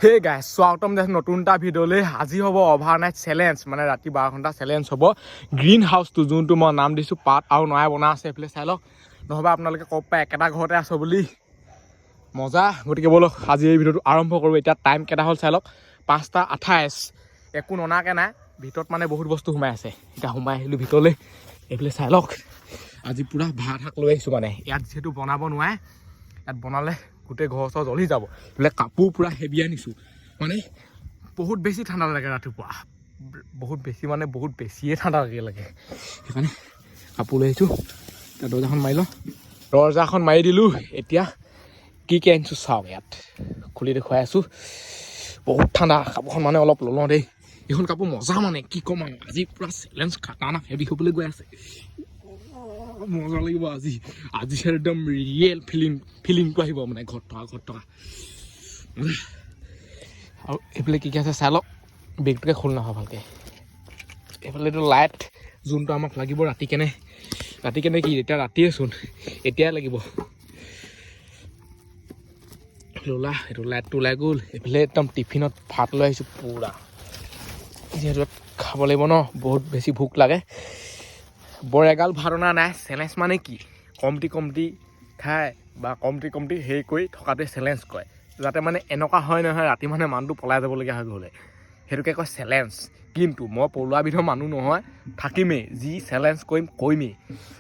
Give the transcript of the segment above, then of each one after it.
Hey guys স্বাগতম যে নতুন এটা ভিডিঅ'লৈ আজি হ'ব অভাৰনাইট চেলেঞ্জ মানে ৰাতি 12 ঘণ্টা চেলেঞ্জ হ'ব গ্ৰীণ হাউচটো যোনটো মই নাম দিছোঁ পাত আৰু নয়া বনা আছে এইফালে চাই লওক নহ'বা আপোনালোকে ক'ব পাৰে একেটা ঘৰতে আছো বুলি মজা গতিকে ব'লক আজি এই ভিডিঅ'টো আৰম্ভ কৰোঁ এতিয়া টাইম কেইটা হ'ল চাই লওক 5:28 একো ননাকে নাই ভিতৰত মানে বহুত বস্তু সোমাই আছে এতিয়া সোমাই আহিলোঁ ভিতৰলৈ এইফালে চাই লওক আজি পূৰা ভাত শাক লৈ আহিছোঁ মানে ইয়াত যিহেতু বনাব নোৱাৰে ইয়াত বনালে গোটেই ঘৰ চৰ জ্বলি যাব এইফালে কাপোৰ পূৰা হেভি আনিছোঁ মানে বহুত বেছি ঠাণ্ডা লাগে ৰাতিপুৱা বহুত বেছি মানে বহুত বেছিয়ে ঠাণ্ডা লাগে সেইকাৰণে কাপোৰ লৈ আহিছোঁ এতিয়া দৰ্জাখন মাৰি লওঁ দৰ্জাখন মাৰি দিলোঁ এতিয়া কি আনিছোঁ চাওক ইয়াত খুলি দেখুৱাই আছোঁ বহুত ঠাণ্ডা কাপোৰখন মানে অলপ লওঁ দেই এইখন কাপোৰ মজা মানে কি ক'ম আৰু আজি পূৰা চেলেঞ্জ খাটাৰনাক হেভি হ'বলৈ গৈ আছে মজা লাগিব আজি আজি একদম ৰিয়েল ফিলিংটো আহিব মানে ঘৰত থকা আৰু এইফালে কি আছে চাই লওক বেগটোকে খোল নাহোঁ ভালকৈ এইফালেতো লাইট যোনটো আমাক লাগিব ৰাতি কেনে কি এতিয়া ৰাতিয়েচোন এতিয়াই লাগিব এইটো লাইটটো ওলাই গ'ল এইফালে একদম টিফিনত ভাত লৈ আহিছোঁ পূৰা যিহেতু খাব লাগিব ন বহুত বেছি ভোক লাগে বৰ এগাল ভাৱনা নাই চেলেঞ্জ মানে কি কমটি খাই বা কমটি হেৰি কৰি থকাটোৱে চেলেঞ্জ কয় যাতে মানে এনেকুৱা হয় নহয় ৰাতি মানে মানুহটো পলাই যাবলগীয়া হৈ গ'লে সেইটোকে কয় চেলেঞ্জ কিন্তু মই পলোৱা বিধৰ মানুহ নহয় থাকিমেই যি চেলেঞ্জ কৰিমেই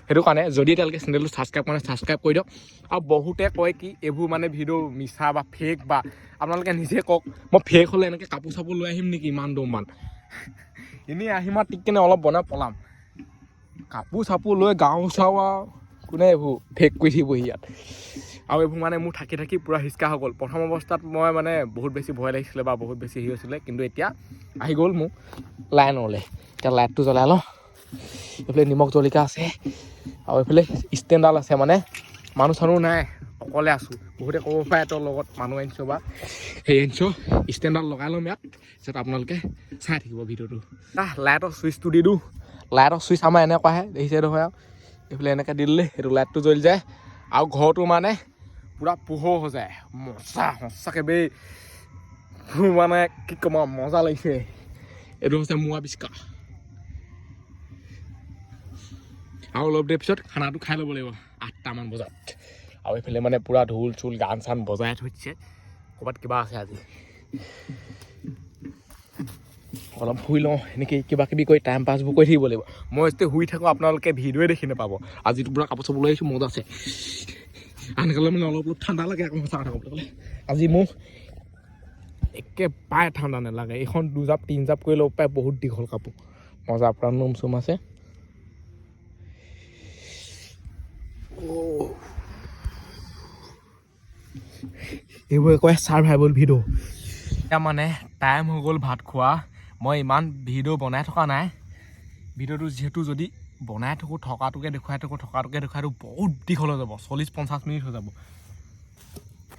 সেইটো কাৰণে যদি এতিয়ালৈকে চেনেলটো ছাবস্ক্ৰাইব কৰি দিয়ক আৰু বহুতে কয় কি এইবোৰ মানে ভিডিঅ' মিছা বা ফেক বা আপোনালোকে নিজে কওক মই ফেক হ'লে এনেকৈ কাপোৰ চাপোৰ লৈ আহিম নেকি ইমান দমমান এনেই আহিম আৰু টিককেনে অলপ বনাই পলাম কাপোৰ চাপোৰ লৈ গাঁও চাওঁ আৰু কোনে এইবোৰ ফেক কৰি থাকিবহি ইয়াত আৰু এইবোৰ মানে মোৰ থাকি পূৰা হিচকা হৈ গ'ল প্ৰথম অৱস্থাত মই মানে বহুত বেছি ভয় লাগিছিলে বা বহুত বেছি হেৰি হৈছিলে কিন্তু এতিয়া আহি গ'ল মোৰ লাইনলৈ এতিয়া লাইটটো জ্বলাই লওঁ এইফালে নিমখ জলকীয়া আছে আৰু এইফালে ষ্টেণ্ডডাল আছে মানে মানুহ চানুহ নাই অকলে আছোঁ বহুতে ক'ব পাৰে তোৰ লগত মানুহ আনিছ বা হেৰি আনিছ ষ্টেণ্ডডাল লগাই ল'ম ইয়াত পিছত আপোনালোকে চাই থাকিব ভিডিঅ'টো লাইটৰ ছুইচটো দি দিওঁ লাইটৰ ছুইচ আমাৰ এনেকুৱাহে দেখিছে নহয় আৰু এইফালে এনেকৈ দি দিলে সেইটো লাইটটো জ্বলি যায় আৰু ঘৰটো মানে পূৰা পোহৰ হৈ যায় মজা সঁচাকৈ বেই মানে কি ক'ম আৰু মজা লাগিছে এইটো হৈছে মোৰ আৱিষ্কাৰ আৰু অলপ দেৰি পিছত খানাটো খাই ল'ব লাগিব 8টামান বজাত আৰু এইফালে মানে পূৰা ঢোল চোল গান চান বজাই থৈছে ক'ৰবাত কিবা আছে আজি অলপ শুই লওঁ এনেকৈ কিবা কিবি কৰি টাইম পাছবোৰ কৰি থাকিব লাগিব মই যেতিয়া শুই থাকোঁ আপোনালোকে ভিডিঅ'ই দেখি নাপাব আজিতো পূৰা কাপোৰ চাপোৰ লৈ আহিছোঁ মজা আছে আনকালে মানে অলপ ঠাণ্ডা লাগে আকৌ সঁচা কথা ক'বলৈ আজি মোক একেবাৰে ঠাণ্ডা নালাগে এইখন 2 জাপ 3 জাপ কৰি ল'ব পাৰে বহুত দীঘল কাপোৰ মজা পূৰা নোম চোম আছে এইবোৰ একো ছাৰ্ভাইভল ভিডিঅ' এতিয়া মানে টাইম হৈ গ'ল ভাত খোৱা মই ইমান ভিডিঅ' বনাই থকা নাই ভিডিঅ'টো যিহেতু যদি বনাই থাকোঁ থকাটোকে দেখুৱাই থাকোঁ বহুত দীঘল হৈ যাব 40-50 মিনিট হৈ যাব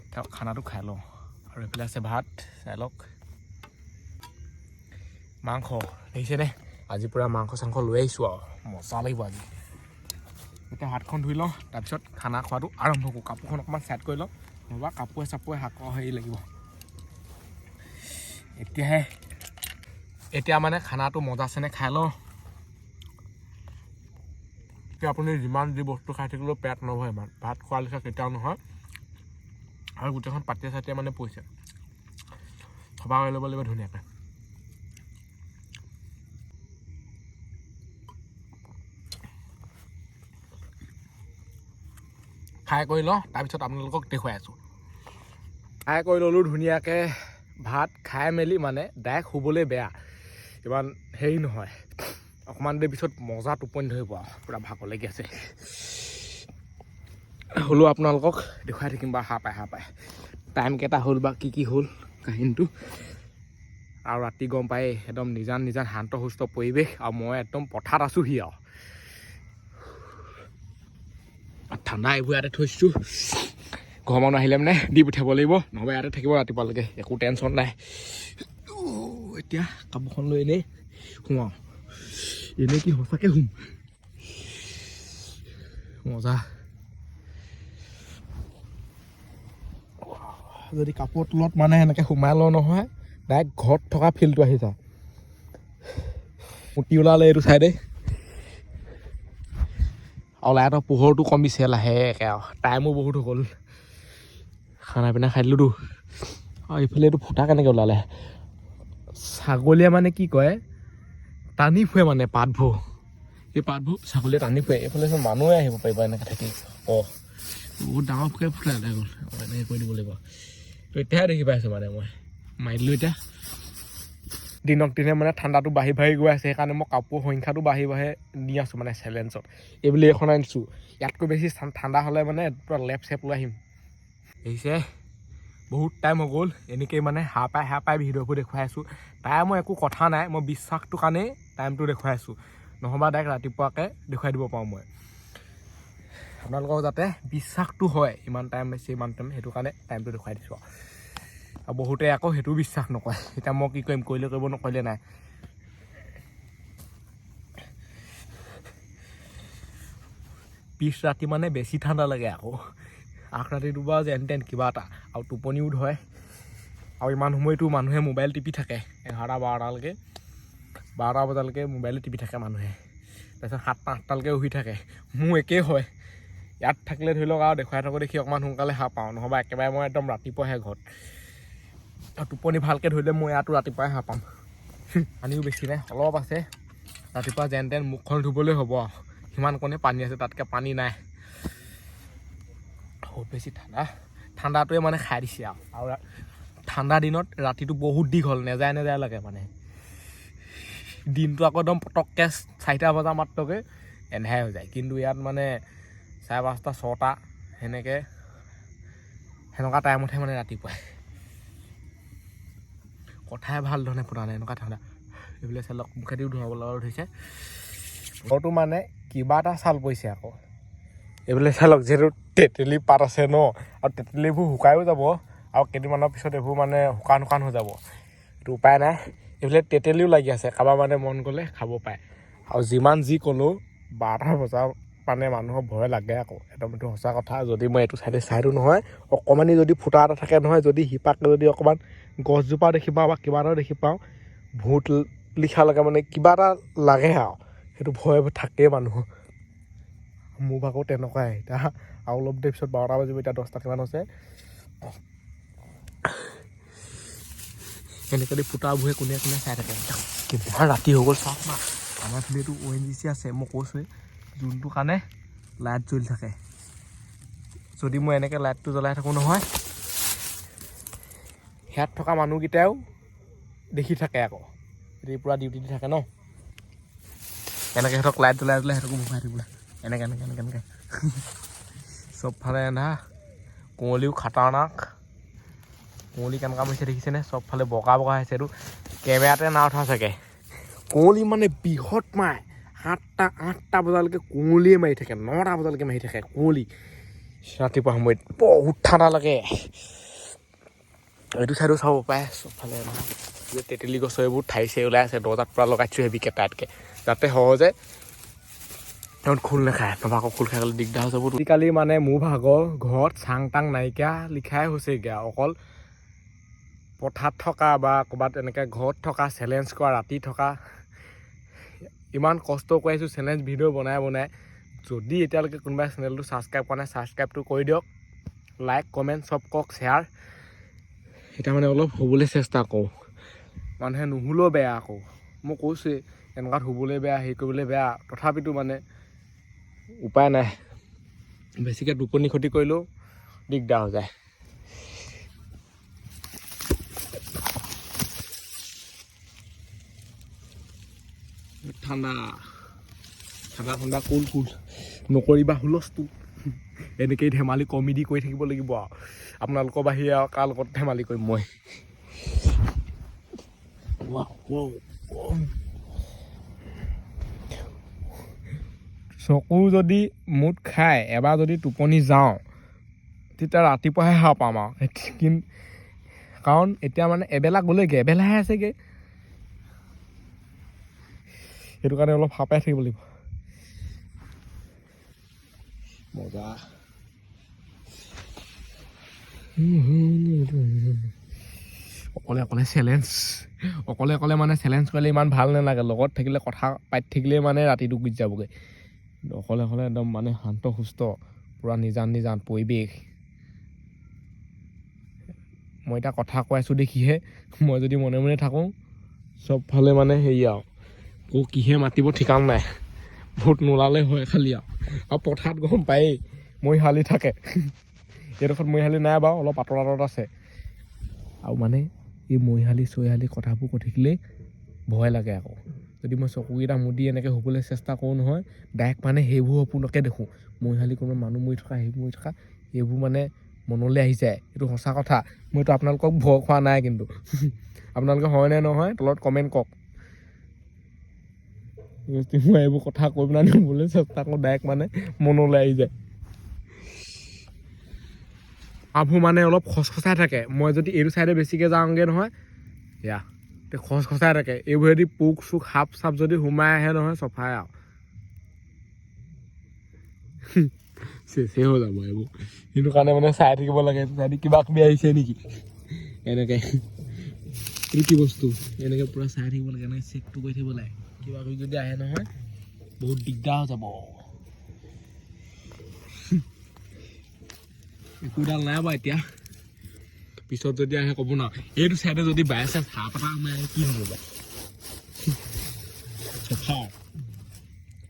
এতিয়া খানাটো খাই লওঁ আৰু এইফালে আছে ভাত চাই লওক মাংস দেখিছেনে আজি পূৰা মাংস চাংস লৈ আহিছোঁ আৰু মজা লাগিব আজি এতিয়া হাতখন ধুই লওঁ তাৰপিছত খানা খোৱাটো আৰম্ভ কৰোঁ কাপোৰখন অকণমান ছাইড কৰি লওঁ নহ'বা কাপোৰে চাপোৰে শাকৰ হেৰি লাগিব এতিয়া মানে খানাটো মজা আছেনে খাই লওঁ এতিয়া আপুনি যিমান যি বস্তু খাই থাকিলেও পেট নভৰে ইমান ভাত খোৱাৰ লিখা কেতিয়াও নহয় আৰু গোটেইখন পাতিয়ে চাতিয়ে মানে পৰিছে থবা কৰি ল'ব লাগিব ধুনীয়াকৈ খাই কৰি লওঁ তাৰপিছত আপোনালোকক দেখুৱাই আছোঁ খাই কৰি ল'লোঁ ধুনীয়াকৈ ভাত খাই মেলি মানে ডাইৰেক্ট শুবলৈ বেয়া ইমান হেৰি নহয় অকণমান দেৰি পিছত মজা টোপনি ধৰিব আৰু পূৰা ভাগৰ লাগি আছে হ'লেও আপোনালোকক দেখুৱাই থাকিম বা সাৰ পাই টাইম কেইটা হ'ল বা কি হ'ল কাহিনীটো আৰু ৰাতি গম পায় একদম নিজান শান্ত সুস্থ পৰিৱেশ আৰু মই একদম পথাৰত আছোঁহি আৰু ঠাণ্ডা এইবোৰ ইয়াতে থৈছোঁ ঘৰৰ মানুহ আহিলে মানে দি পঠিয়াব লাগিব নহ'বা ইয়াতে থাকিব ৰাতিপুৱালৈকে একো টেনশ্যন নাই এতিয়া কাপোৰখন লৈ এনেই সোমাওঁ এনেই কি সঁচাকৈ শুম মজা যদি কাপোৰ তলত মানে এনেকৈ সোমাই লওঁ নহয় ডাইৰেক্ট ঘৰত থকা ফিল্ডটো আহি যায় মুতি ওলালে এইটো চাইডে আৰু লাইটৰ পোহৰটো কমিছে লাহেকৈ আৰু টাইমো বহুত হৈ গ'ল খানা পিনা খাই দিলোঁতো আৰু এইফালে এইটো ফুটা কেনেকৈ ওলালে ছাগলীয়ে মানে কি কয় টানি ফুৰে মানে পাতবোৰ এই পাতবোৰ ছাগলীয়ে টানি ফুৰে এইফালে মানুহে আহিব পাৰিব এনেকৈ থাকি বহুত ডাঙৰ ফুকে ফুটা ওলাই গ'ল এনেকৈ কৰি দিব লাগিব তো এতিয়াহে দেখি পাইছোঁ মানে মই মাৰি দিলোঁ এতিয়া দিনক দিনে মানে ঠাণ্ডাটো বাঢ়ি বাঢ়ি গৈ আছে সেইকাৰণে মই কাপোৰ সংখ্যাটো বাঢ়ি বাঢ়ি দি আছোঁ মানে চেলেঞ্জত এইবুলি এখন আনিছোঁ ইয়াতকৈ বেছি ঠাণ্ডা হ'লে মানে পূৰা লেপ চেপ লৈ আহিম দেখিছে বহুত টাইম হৈ গ'ল এনেকৈয়ে মানে হাঁ পাই ভিডিঅ'বোৰ দেখুৱাই আছোঁ তাই মই একো কথা নাই মই বিশ্বাসটোৰ কাৰণেই টাইমটো দেখুৱাই আছোঁ নহ'বা ডাইৰেক্ট ৰাতিপুৱাকৈ দেখুৱাই দিব পাৰোঁ মই আপোনালোকৰ যাতে বিশ্বাসটো হয় ইমান টাইম বেছি ইমান টাইম সেইটো কাৰণে টাইমটো দেখুৱাই দিছোঁ আৰু বহুতে আকৌ সেইটোও বিশ্বাস নকৰে এতিয়া মই কি কৰিম কৰিলে কৰিব নকৰিলে নাই পিছ ৰাতি মানে বেছি ঠাণ্ডা লাগে আকৌ আগ ৰাতিটো বাৰু যেন তেন কিবা এটা আৰু টোপনিও ধৰে আৰু ইমান সময়তো মানুহে মোবাইল টিপি থাকে 11-12টালৈকে 12টা বজালৈকে মোবাইলে টিপি থাকে মানুহে তাৰপিছত 7-8টালৈকে উঠি থাকে মোৰ একেই হয় ইয়াত থাকিলে ধৰি লওক আৰু দেখুৱাই থাকোঁ দেখি অকণমান সোনকালে সাৰ পাওঁ নহ'বা একেবাৰে মই একদম ৰাতিপুৱাহে ঘৰত আৰু টোপনি ভালকৈ ধৰিলে মই ইয়াতো ৰাতিপুৱাই সাৰ পাম পানীও বেছি নাই অলপ আছে ৰাতিপুৱা যেন তেন মুখখন ধুবলৈ হ'ব সিমানকণে পানী আছে তাতকৈ পানী নাই বহুত বেছি ঠাণ্ডাটোৱে মানে খাই দিছে আৰু ঠাণ্ডা দিনত ৰাতিটো বহুত দীঘল নেযায় লাগে মানে দিনটো আকৌ একদম পটককৈ 4টা বজা মাত্ৰকৈ এন্ধাই হৈ যায় কিন্তু ইয়াত মানে 5:30 6টা সেনেকুৱা টাইমতহে মানে ৰাতিপুৱাই কথাই ভাল ধৰণে ফুটা নাই এনেকুৱা ঠাণ্ডা এইবিলাক চালক মুখেদিও ধুৱাব লগা ধৰিছে ঘৰটো মানে কিবা এটা ছাল পৰিছে আকৌ এইবিলাক চালক যিহেতু তেতেলী পাত আছে ন আৰু তেতেলীবোৰ শুকায়ো যাব আৰু কেইদিনমানৰ পিছত এইবোৰ মানে শুকান হৈ যাব এইটো উপায় নাই এইফালে তেতেলীও লাগি আছে কাৰোবাৰ মানে মন গ'লে খাব পাৰে আৰু যিমান যি ক'লেও 12টা বজা মানে মানুহৰ ভয় লাগে আকৌ একদম এইটো সঁচা কথা যদি মই এইটো চাইডে চাই দিওঁ নহয় অকণমানি যদি ফুটা এটা থাকে নহয় যদি শিপাকে যদি অকণমান গছজোপা দেখি পাওঁ বা কিবা এটা দেখি পাওঁ ভূত লিখালৈকে মানে কিবা এটা লাগে আৰু সেইটো ভয় থাকেই মানুহৰ মোৰ ভাগৰ তেনেকুৱাই এতিয়া আৰু অলপ দেৰি পিছত 12টা বাজিব এতিয়া 10টা কিমান হৈছে এনেকৈ ফুটাবোৰে কোনে চাই থাকে কিমান ৰাতি হৈ গ'ল চাওক না আমাৰ ফালেতো ONGC আছে মই কৈছোঁৱেই যোনটো কাৰণে লাইট জ্বলি থাকে যদি মই এনেকৈ লাইটটো জ্বলাই থাকোঁ নহয় ইয়াত থকা মানুহকেইটাও দেখি থাকে আকৌ এতিয়া পূৰা ডিউটি দি থাকে ন এনেকৈ সিহঁতক লাইট জ্বলাই সিহঁতকো ভৰাই থাকিবলৈ এনেকৈ চবফালে এন্ধা কুঁৱলীও খাটাৰনাক কুঁৱলী কেনেকুৱা মাৰিছে দেখিছেনে চবফালে বগা হৈছে এইটো কেমেৰাতে না উঠা চাগে কুঁৱলী মানে বৃহৎ মাৰে 7টা 8টা বজালৈকে কুঁৱলীয়ে মাৰি থাকে 9টা বজালৈকে মাৰি থাকে কুঁৱলী ৰাতিপুৱা সময়ত বহুত ঠাণ্ডা লাগে এইটো চাইডো চাব পাৰে চবফালে যে তেতেলী গছৰ এইবোৰ ঠাইছে ওলাই আছে দৰ্জাত পূৰা লগাইছোঁ হেভিকৈ টাইটকৈ যাতে সহজে খোল নাখায় নহবা আকৌ খোল খাই গ'লে দিগদাৰ হৈ যাব আজিকালি মানে মোৰ ভাগৰ ঘৰত চাং তাং নাইকিয়া লিখাই হৈছেগৈ অকল পথাৰত থকা বা ক'ৰবাত এনেকৈ ঘৰত থকা চেলেঞ্জ কৰা ৰাতি থকা ইমান কষ্ট কৰি আছোঁ চেলেঞ্জ ভিডিঅ' বনাই যদি এতিয়ালৈকে কোনোবাই চেনেলটো ছাবস্ক্ৰাইব কৰা নাই ছাবস্ক্ৰাইবটো কৰি দিয়ক লাইক কমেণ্ট চব কওক শ্বেয়াৰ এতিয়া মানে অলপ হ'বলৈ চেষ্টা কৰোঁ মানুহে নুশুলেও বেয়া আকৌ মই কৈছোঁৱেই এনেকুৱাত শুবলৈ বেয়া হেৰি কৰিবলৈ বেয়া তথাপিতো মানে উপায় নাই বেছিকৈ টোপনি ক্ষতি কৰিলেও দিগদাৰ হৈ যায় ঠাণ্ডা কুল নকৰিবা হুলস্থুল এনেকেই ধেমালি কমেডি কৰি থাকিব লাগিব আৰু আপোনালোকৰ বাহিৰে আৰু কাৰ লগত ধেমালি কৰিম মই চকু যদি মুঠ খাই এবাৰ যদি টোপনি যাওঁ তেতিয়া ৰাতিপুৱাহে সাৰ পাম আৰু কাৰণ এতিয়া মানে এবেলা গ'লেগৈ এবেলাহে আছেগৈ সেইটো কাৰণে অলপ সাৰ পাই থাকিব লাগিব মজা অকলে অকলে মানে চেলেঞ্জ কৰিলে ইমান ভাল নালাগে, লগত থাকিলে কথা পাতি থাকিলে মানে ৰাতিটো গুচি যাবগৈ। অকলে একদম মানে শান্ত সুস্থ পূৰা নিজান পৰিৱেশ। মই এতিয়া কথা কৈ আছোঁ দেখিহে, মই যদি মনে মনে থাকোঁ চবফালে মানে হেৰি আৰু কিহে মাতিব ঠিকান নাই। ভোট নোলালে হয় খালি আৰু পথাৰত গম পায়েই মৰিশালি থাকে। এইডোখৰত মৰিশালি নাই বাৰু, অলপ আঁতৰত আছে। আৰু মানে এই মৰিশালি কথাবোৰ কৈ থাকিলেই ভয় লাগে আকৌ। যদি মই চকুকেইটা মুদি এনেকৈ শুবলৈ চেষ্টা কৰোঁ নহয়, ডাইৰেক্ট মানে সেইবোৰ সপোনকে দেখোঁ। মৰিশালি কোনো মানুহ মৰি থকা, সেইবোৰ মৰি থকা, এইবোৰ মানে মনলৈ আহি যায়। এইটো সঁচা কথা। মইতো আপোনালোকক ভয় খোৱা নাই, কিন্তু আপোনালোকে হয়নে নহয় তলত কমেণ্ট কৰক। মই এইবোৰ কথা কৈ পেলাই শুবলৈ চেষ্টা কৰোঁ, ডাইৰেক্ট মানে মনলৈ আহি যায়। সাপবোৰ মানে অলপ খচখচাই থাকে। মই যদি এইটো চাইডে বেছিকৈ যাওঁগৈ নহয়, এয়া খচখচাই থাকে। এইবোৰেদি পোক চোক সাপ চাপ যদি সোমাই আহে নহয়, চফাই আৰু চেচে হৈ যাব এইবোৰ। সেইটো কাৰণে মানে চাই থাকিব লাগে, চাই কিবা কিবি আহিছে নেকি এনেকৈ। এইটো কি বস্তু এনেকৈ পূৰা চাই থাকিব লাগে, এনেকৈ চেকটো কৰি থাকিব লাগে। কিবা কিবি যদি আহে নহয় বহুত দিগদাৰ হৈ যাব। একোডাল নাই বাৰু এতিয়া, পিছত যদি আহে ক'ব ন। এইটো চাইডে যদি বাই চাই সাপ এটা সোমাই কি হ'ব বাৰু।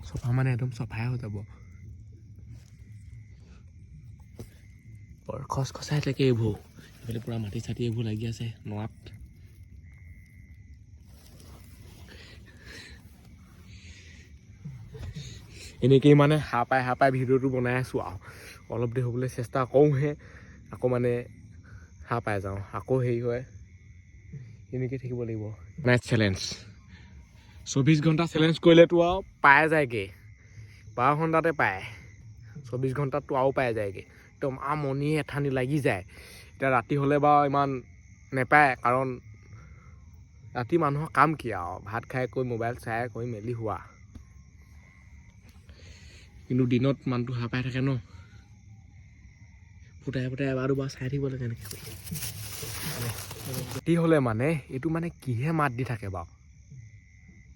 চফা মানে একদম চফাই হৈ যাব। বৰ খচখচাই থাকে এইবোৰ। এইফালে পূৰা মাটি চাটি এইবোৰ লাগি আছে নৰাত। এনেকেই মানে সাৰ পাই ভিডিঅ'টো বনাই আছোঁ আৰু অলপ দেৰি হ'বলৈ চেষ্টা কৰোঁহে, আকৌ মানে সাৰ পাই যাওঁ, আকৌ হেৰি হয়। এনেকৈ থাকিব লাগিব। নাইট চেলেঞ্জ 24 ঘণ্টা চেলেঞ্জ কৰিলেতো আৰু পাই যায়গৈ। 12 ঘণ্টাতে পায়, 24 ঘণ্টাততো আৰু পাই যায়গৈ। একদম আমনি এঠানি লাগি যায়। এতিয়া ৰাতি হ'লে বাৰু ইমান নেপায়, কাৰণ ৰাতি মানুহৰ কাম কি আৰু ভাত খাই কৰি মোবাইল চাই কৰি মেলি হোৱা। কিন্তু দিনত মানুহটো সাৰ পাই থাকে ন, ফুটাই এবাৰ দুবাৰ চাই থাকিব লাগে এনেকৈ। ৰাতি হ'লে মানে এইটো মানে কিহে মাত দি থাকে বাৰু।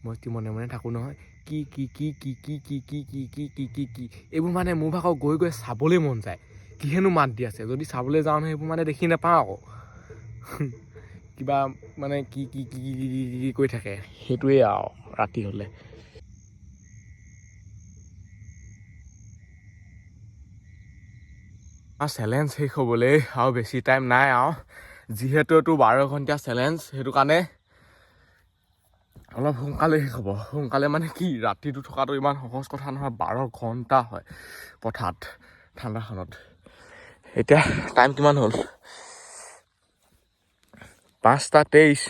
মই মনে মনে থাকোঁ নহয়, কি এইবোৰ মানে মোৰ ভাগৰ গৈ চাবলৈ মন যায়। কিহেনো মাত দি আছে, যদি চাবলৈ যাওঁ নহয় সেইবোৰ মানে দেখি নাপাওঁ আকৌ। কিবা মানে কি কৰি থাকে, সেইটোৱেই আৰু ৰাতি হ'লে। চেলেঞ্জ শেষ হ'বলৈ আৰু বেছি টাইম নাই আৰু, যিহেতু এইটো 12 ঘণ্টীয়া চেলেঞ্জ, সেইটো কাৰণে অলপ সোনকালে শেষ হ'ব। সোনকালে মানে কি, ৰাতিটো থকাটো ইমান সহজ কথা নহয়, 12 ঘণ্টা হয় পথাৰত ঠাণ্ডাখনত। এতিয়া টাইম কিমান হ'ল, 5:23।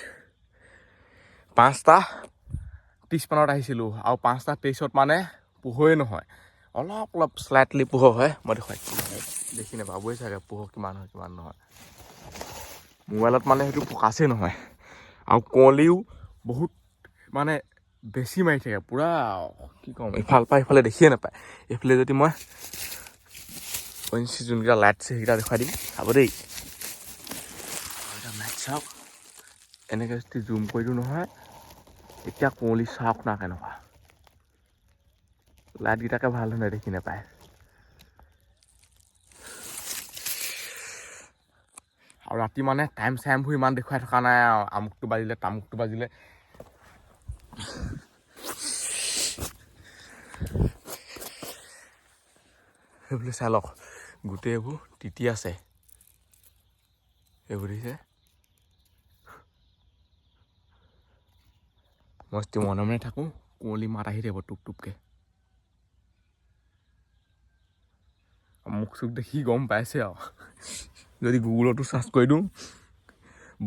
5:30 মানত আহিছিলোঁ আৰু 5:23 মানে পোহৰেই নহয়, অলপ শ্লাইটলি পোহৰ হয়। মই দেখি নাপাবই চাগে পোহৰ কিমান হয় কিমান নহয়। মোবাইলত মানে সেইটো ফ'কাছেই নহয়, আৰু কুঁৱলীও বহুত মানে বেছি মাৰি থাকে পূৰা। কি ক'ম, ইফালৰ পৰা সিফালে দেখিয়ে নাপায়। এইফালে যদি মই যোনকেইটা লাইট আছে সেইকেইটা দেখুৱাই দিম, চাব দেই। লাইট চাওক, এনেকৈ যদি জুম কৰি দিওঁ নহয়, এতিয়া কুঁৱলী চাওক না কেনেকুৱা। লাইটকেইটাকে ভাল ধৰণে দেখি নাপায়। আৰু ৰাতি মানে টাইম চাইমবোৰ ইমান দেখুৱাই থকা নাই আৰু, আমুকটো বাজিলে তামুকটো বাজিলে। সেইবুলি চাই লওক, গোটেই এইবোৰ তিতি আছে। এইবোৰ দেখিছে, মই মনে মনে থাকোঁ, কুঁৱলী মাত আহি থাকিব টুপকে। মুখ চুখ দেখি গম পাইছে আৰু, যদি গুগলতো চাৰ্চ কৰি দিওঁ।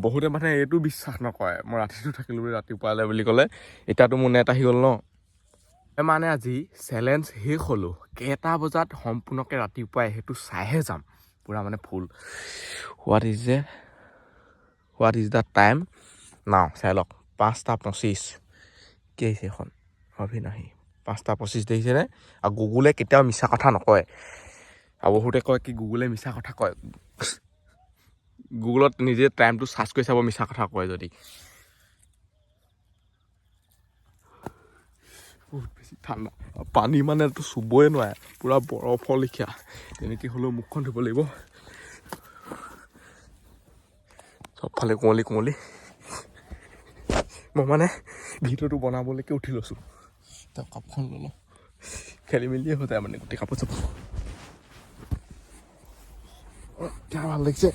বহুতে মানে এইটো বিশ্বাস নকৰে, মই ৰাতিটো থাকিলোঁ বুলি ৰাতিপুৱালে বুলি ক'লে। এতিয়াতো মোৰ নেট আহি গ'ল ন। মানে আজি চেলেঞ্জ শেষ হ'লোঁ, কেইটা বজাত সম্পূৰ্ণকৈ ৰাতিপুৱাই সেইটো চাইহে যাম পূৰা মানে ফুল। হোৱাট ইজ দ্য টাইম নাও, চাই লওক 5:25। কি আহিছে এখন ভাবি নাহি, 5:25 দেখিছেনে। আৰু গুগলে কেতিয়াও মিছা কথা নকয়, আৰু বহুতে কয় কি গুগলে মিছা কথা কয়। গুগলত নিজে টাইমটো চাৰ্চ কৰি চাব মিছা কথা কয় যদি বহুত বেছি ঠাণ্ডা পানী মানেতো চুবই নোৱাৰে পূৰা বৰফৰ লেখীয়া তেনেকৈ হ'লেও মুখখন ধুব লাগিব চবফালে কুঁৱলী কুঁৱলী মই মানে ভিডিঅ'টো বনাবলৈকে উঠি লৈছোঁ তাৰ কাপোৰখন ল'লোঁ খেলি মেলিয়ে হৈ যায় মানে গোটেই কাপোৰ চাপোৰ এতিয়া ভাল লাগিছে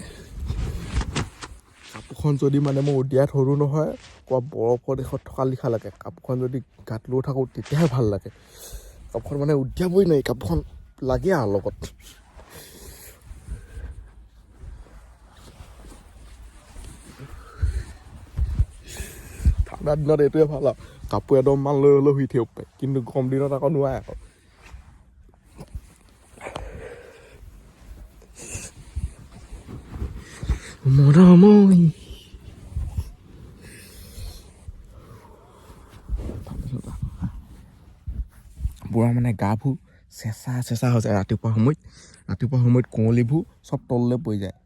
কাপোৰখন যদি মানে মই উলিয়াই থলোঁ নহয় ক'ৰবাত বৰফৰ দেশত থকা লিখা লাগে কাপোৰখন যদি গাত লৈ থাকোঁ তেতিয়াহে ভাল লাগে কাপোৰখন মানে উলিয়াবই নোৱাৰি কাপোৰখন লাগে আৰু লগত ঠাণ্ডা দিনত এইটোৱে ভাল আৰু কাপোৰ এদমমান লৈ হ'লেও শুই থাকিব পাৰে কিন্তু গৰম দিনত আকৌ নোৱাৰে আকৌ মৰমই বুঢ়া মানে গাবোৰ চেঁচা চেঁচা হৈ যায় ৰাতিপুৱা সময়ত কুঁৱলীবোৰ চব তললৈ পৰি যায়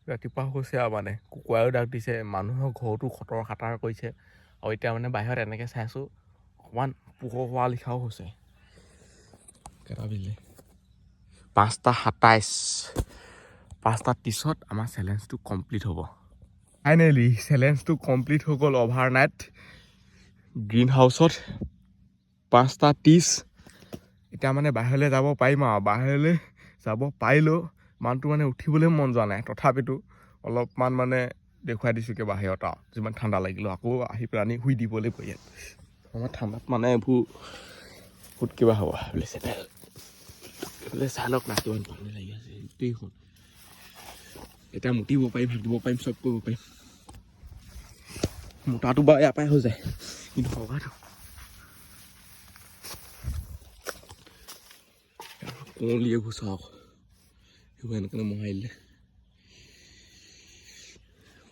ৰাতিপুৱা হৈছে আৰু মানে কুকুৰাও ডাক দিছে মানুহৰ ঘৰতো খটৰ খাটাৰ কৰিছে আৰু এতিয়া মানে বাহিৰত এনেকৈ চাইছোঁ অকণমান পোহৰ হোৱা লিখাও হৈছে কেইটা বাজিলে 5:27 5:30 আমাৰ চেলেঞ্জটো কমপ্লিট হ'ব ফাইনেলি চেলেঞ্জটো কমপ্লিট হৈ গ'ল অভাৰনাইট গ্ৰীণ হাউচত 5:30 এতিয়া মানে বাহিৰলৈ যাব পাৰিম আৰু বাহিৰলৈ যাব পাৰিলেও মানুহটো মানে উঠিবলৈ মন যোৱা নাই তথাপিতো অলপমান মানে দেখুৱাই দিছোঁগৈ বাহিৰত আৰু যিমান ঠাণ্ডা লাগিলেও আকৌ আহি পেলাই শুই দিব লাগিব ইয়াত আমাৰ ঠাণ্ডাত মানে এইবোৰ বহুত কিবা হ'ব বুলিছে এইফালে চাই লওক না কিমান পানী লাগি আছে গোটেইখন এতিয়া মুতিব পাৰিম হাগিব পাৰিম চব কৰিব পাৰিম মোটাটো বাৰু ইয়াৰ পৰাই হৈ যায় কিন্তু হগাটো কুঁৱলীয়ে ঘূচাওক সেইবোৰ এনেকৈ মোহাৰি দিলে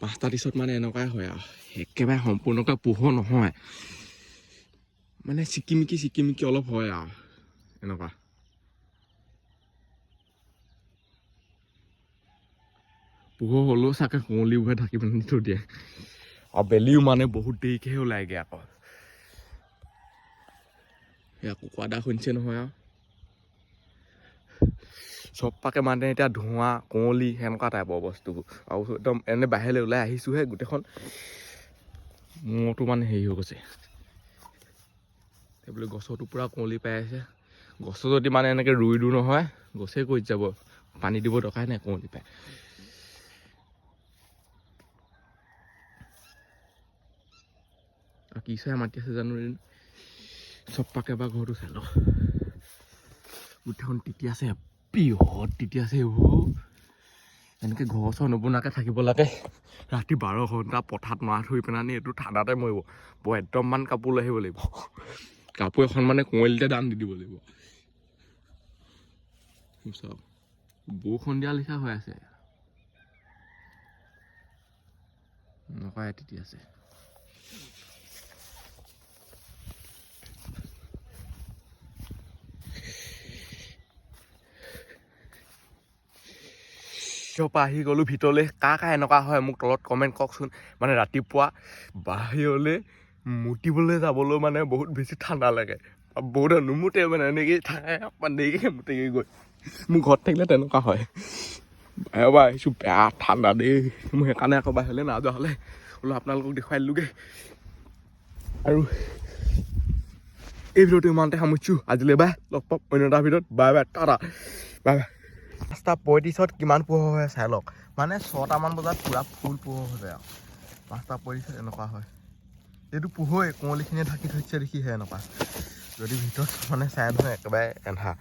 5:30 মানে এনেকুৱাই হয় আৰু একেবাৰে সম্পূৰ্ণকৈ পোহৰ নহয় মানে চিকিমিকি অলপ হয় আৰু এনেকুৱা পোহৰ হ'লেও চাগে কুঁৱলীবোৰে ঢাকি পিনি থৈ দিয়ে আৰু বেলিও মানে বহুত দেৰিকৈহে ওলাইগৈ আকৌ সেয়া কুকুৰা দা শুনিছে নহয় আৰু চব পাকে মানে এতিয়া ধোঁৱা কুঁৱলী সেনেকুৱা টাইপৰ বস্তুবোৰ আৰু একদম এনে বাহিৰলৈ ওলাই আহিছোঁহে গোটেইখন মূৰটো মানে হেৰি হৈ গৈছে সেইবুলি গছতো পূৰা কুঁৱলী পাই আছে গছ যদি মানে এনেকৈ ৰুই দিওঁ নহয় গছেই কৰি যাব পানী দিব দৰকাৰ নাই কুঁৱলী পায় আৰু কি চাই মাতি আছে জানো চব পাকে এবাৰ ঘৰটো চাই লওঁ গোটেইখন তিতি আছে পিহত তিতি আছে এইবোৰ এনেকৈ ঘৰ চৰ নবনাকৈ থাকিব লাগে ৰাতি 12 ঘণ্টা পথাৰত মাছ ধৰি পেলানি এইটো ঠাণ্ডাতে মৰিব বৰ একদমমান কাপোৰ লৈ আহিব লাগিব কাপোৰ এখন মানে কুঁৱলীতে দান দি দিব লাগিব চাওক বৰষুণ দিয়া লিখা হৈ আছে এনেকুৱাই তিতি আছে পৰা আহি গ'লোঁ ভিতৰলৈ কাৰ এনেকুৱা হয় মোক তলত কমেণ্ট কৰকচোন মানে ৰাতিপুৱা বাহিৰলৈ মুতিবলৈ যাবলৈ মানে বহুত বেছি ঠাণ্ডা লাগে বহুত নুমুতে মানে এনেকৈ থাকে অকণমান দেৰিকৈ মুতেগৈ গৈ মোৰ ঘৰত থাকিলে তেনেকুৱা হয় বাহিৰৰ পৰা আহিছোঁ বেয়া ঠাণ্ডা দেই মই সেইকাৰণে আকৌ বাহিৰলৈ নাযোৱা হ'লে বোলো আপোনালোকক দেখুৱাই দিলোঁগৈ আৰু এই ভিডিঅ'টো ইমানতে সামৰিছোঁ আজিলৈ বাই লগ পাম অন্য এটা ভিডিঅ'ত bye bye tata bye bye 5:35 কিমান পোহৰ হয় চাই লওক মানে 6টামান বজাত পূৰা ফুল পোহৰ হৈ যায় আৰু 5:35 এনেকুৱা হয় এইটো পোহৰে কুঁৱলীখিনিয়ে ঢাকি থৈছে দেখিহে এনেকুৱা যদি ভিতৰত মানে চাই নহয় একেবাৰে এন্ধাৰ